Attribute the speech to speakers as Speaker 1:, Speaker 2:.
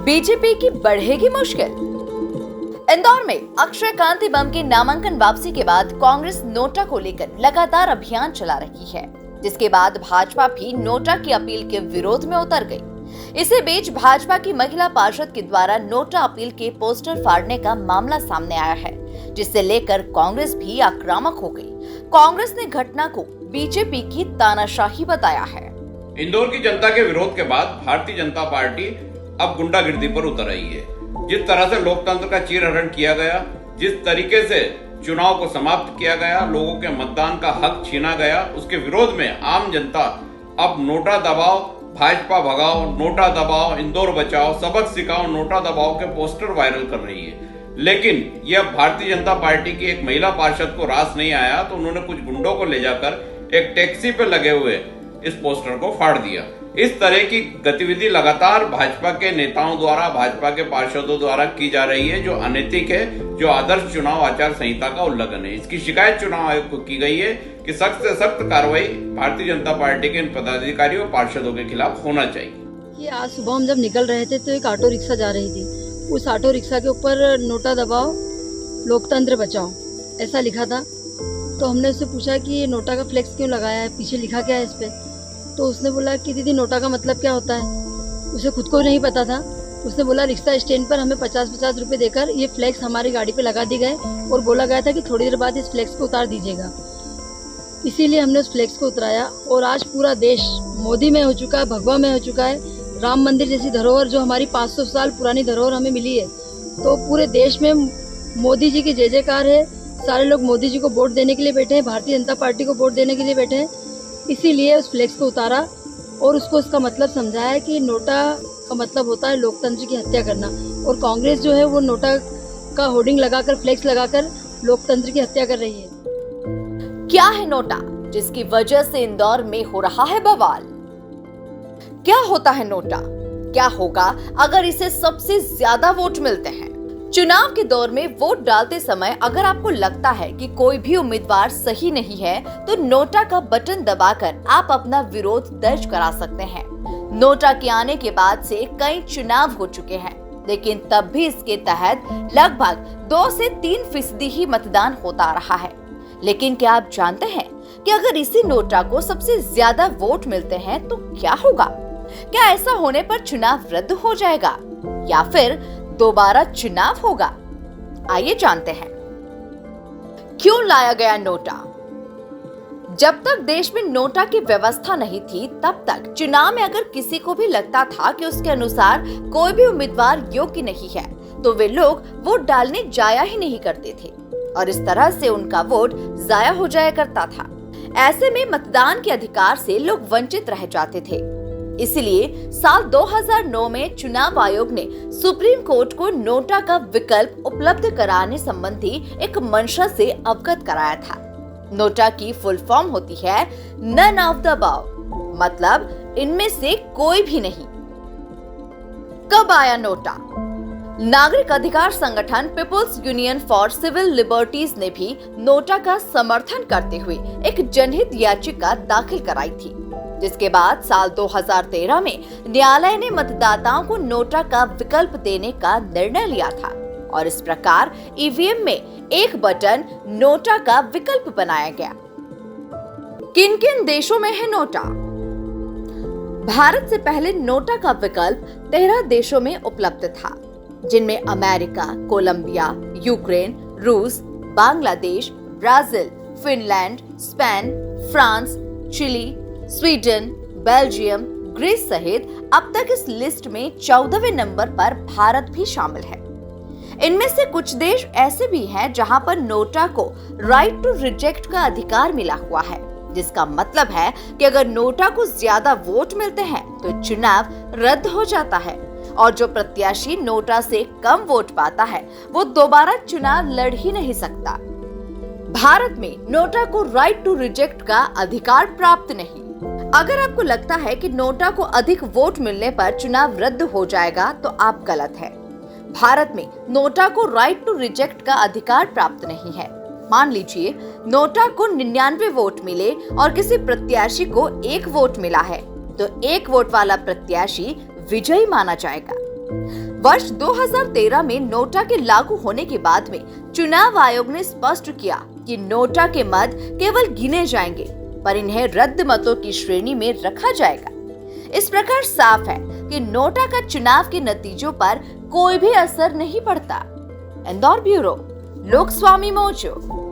Speaker 1: BJP की बढ़ेगी मुश्किल। इंदौर में अक्षय क्रांति बम की नामांकन वापसी के बाद कांग्रेस नोटा को लेकर लगातार अभियान चला रही है, जिसके बाद भाजपा भी नोटा की अपील के विरोध में उतर गई। इसी बीच भाजपा की महिला पार्षद के द्वारा नोटा अपील के पोस्टर फाड़ने का मामला सामने आया है, जिससे लेकर कांग्रेस भी आक्रामक हो गई। कांग्रेस ने घटना को बीजेपी की तानाशाही बताया है।
Speaker 2: इंदौर की जनता के विरोध के बाद भारतीय जनता पार्टी अब गुंडागिर्दी पर उतर आई है। जिस तरह से लोकतंत्र का चीरहरण किया गया, जिस तरीके से चुनाव को समाप्त किया गया, लोगों के मतदान का हक छीना गया, उसके विरोध में आम जनता अब नोटा दबाओ, भाजपा भगाओ, नोटा दबाओ, इंदौर बचाओ, सबक सिखाओ, नोटा दबाओ के पोस्टर वायरल कर रही है। लेकिन यह भारतीय जनता पार्टी की एक महिला पार्षद को रास नहीं आया तो उन्होंने कुछ गुंडों को ले जाकर एक टैक्सी पे लगे हुए इस पोस्टर को फाड़ दिया। इस तरह की गतिविधि लगातार भाजपा के नेताओं द्वारा, भाजपा के पार्षदों द्वारा की जा रही है, जो अनैतिक है, जो आदर्श चुनाव आचार संहिता का उल्लंघन है। इसकी शिकायत चुनाव आयोग को की गई है कि सख्त से सख्त कार्रवाई भारतीय जनता पार्टी के इन पदाधिकारियों और पार्षदों के खिलाफ होना चाहिए।
Speaker 3: ये आज सुबह हम जब निकल रहे थे तो एक ऑटो रिक्शा जा रही थी। उस ऑटो रिक्शा के ऊपर नोटा दबाओ, लोकतंत्र बचाओ ऐसा लिखा था। तो हमने उससे पूछा कि ये नोटा का फ्लेक्स क्यों लगाया है, पीछे लिखा क्या है इस पे। तो उसने बोला कि दीदी नोटा का मतलब क्या होता है, उसे खुद को नहीं पता था। उसने बोला रिक्शा स्टैंड पर हमें 50-50 रुपए देकर ये फ्लेक्स हमारी गाड़ी पे लगा दी गए और बोला गया था कि थोड़ी देर बाद इस फ्लेक्स को उतार दीजिएगा। इसीलिए हमने उस फ्लेक्स को उतराया और आज पूरा देश मोदी में हो चुका है, भगवा में हो चुका है। राम मंदिर जैसी धरोहर, जो हमारी 500 साल पुरानी धरोहर हमें मिली है, तो पूरे देश में मोदी जी की जय जयकार है। सारे लोग मोदी जी को वोट देने के लिए बैठे हैं, भारतीय जनता पार्टी को वोट देने के लिए बैठे हैं। इसीलिए उस फ्लेक्स को उतारा और उसको इसका मतलब समझाया कि नोटा का मतलब होता है लोकतंत्र की हत्या करना। और कांग्रेस जो है वो नोटा का होर्डिंग लगाकर, फ्लेक्स लगाकर लोकतंत्र की हत्या कर रही है।
Speaker 1: क्या है नोटा, जिसकी वजह से इंदौर में हो रहा है बवाल? क्या होता है नोटा? क्या होगा अगर इसे सबसे ज्यादा वोट मिलते हैं? चुनाव के दौर में वोट डालते समय अगर आपको लगता है कि कोई भी उम्मीदवार सही नहीं है, तो नोटा का बटन दबाकर आप अपना विरोध दर्ज करा सकते हैं। नोटा के आने के बाद से कई चुनाव हो चुके हैं, लेकिन तब भी इसके तहत लगभग 2 से 3% ही मतदान होता रहा है। लेकिन क्या आप जानते हैं कि अगर इसी नोटा को सबसे ज्यादा वोट मिलते हैं तो क्या होगा? क्या ऐसा होने पर चुनाव रद्द हो जाएगा या फिर दोबारा चुनाव होगा? आइए जानते हैं क्यों लाया गया नोटा। जब तक देश में नोटा की व्यवस्था नहीं थी, तब तक चुनाव में अगर किसी को भी लगता था कि उसके अनुसार कोई भी उम्मीदवार योग्य नहीं है, तो वे लोग वोट डालने जाया ही नहीं करते थे और इस तरह से उनका वोट जाया हो जाया करता था। ऐसे में मतदान के अधिकार से लोग वंचित रह जाते थे। इसलिए साल 2009 में चुनाव आयोग ने सुप्रीम कोर्ट को नोटा का विकल्प उपलब्ध कराने संबंधी एक मंशा से अवगत कराया था। नोटा की फुल फॉर्म होती है नन ऑफ द अबव, मतलब इनमें से कोई भी नहीं। कब आया नोटा? नागरिक अधिकार संगठन People's Union for Civil Liberties ने भी नोटा का समर्थन करते हुए एक जनहित याचिका दाखिल कराई थी, जिसके बाद साल 2013 में न्यायालय ने मतदाताओं को नोटा का विकल्प देने का निर्णय लिया था और इस प्रकार ईवीएम में एक बटन नोटा का विकल्प बनाया गया। किन किन देशों में है नोटा? भारत से पहले नोटा का विकल्प 13 देशों में उपलब्ध था, जिनमें अमेरिका, कोलंबिया, यूक्रेन, रूस, Bangladesh, Brazil, Finland, Spain, France, Chile, Sweden, Belgium, Greece सहित अब तक इस लिस्ट में 14वें नंबर पर भारत भी शामिल है। इनमें से कुछ देश ऐसे भी हैं जहां पर नोटा को राइट टू रिजेक्ट का अधिकार मिला हुआ है, जिसका मतलब है कि अगर नोटा को ज्यादा वोट मिलते हैं तो चुनाव रद्द हो जाता है और जो प्रत्याशी नोटा से कम वोट पाता है वो दोबारा चुनाव लड़ ही नहीं सकता। भारत में नोटा को राइट टू रिजेक्ट का अधिकार प्राप्त नहीं। अगर आपको लगता है कि नोटा को अधिक वोट मिलने पर चुनाव रद्द हो जाएगा तो आप गलत हैं। भारत में नोटा को राइट टू रिजेक्ट का अधिकार प्राप्त नहीं है। मान लीजिए नोटा को 99 वोट मिले और किसी प्रत्याशी को 1 वोट मिला है, तो 1 वोट वाला प्रत्याशी विजयी माना जाएगा वर्ष 2013 में नोटा के लागू होने के बाद में चुनाव आयोग ने स्पष्ट किया कि नोटा के मत केवल गिने जाएंगे, पर इन्हें रद्द मतों की श्रेणी में रखा जाएगा। इस प्रकार साफ है कि नोटा का चुनाव के नतीजों पर कोई भी असर नहीं पड़ता। Indore bureau, Lokswami mojo.